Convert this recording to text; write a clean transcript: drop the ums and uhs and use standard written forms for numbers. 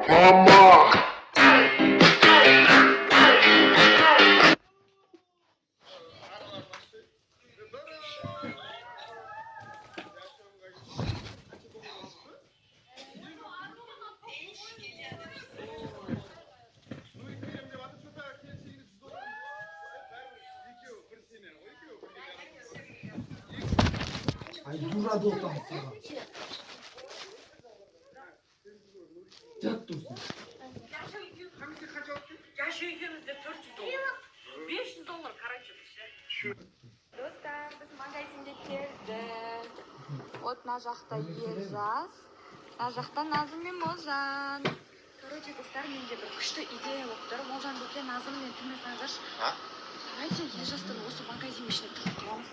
Mama! Ay Zura da otansana. Yat dur sen. Yaşı ikimizde 400 dolar. 500 dolar para çıkmış. Достар, біз магазинге келдік. Вот мына жақта Ержас, мына жақта Назым мен Молжан. Короче, достар, менде бір күшті идея болып тұр. Молжан бөке Назым мен тілмес ағаш. Давайте Ержастан осы магазин ішіне тығып қаламыз.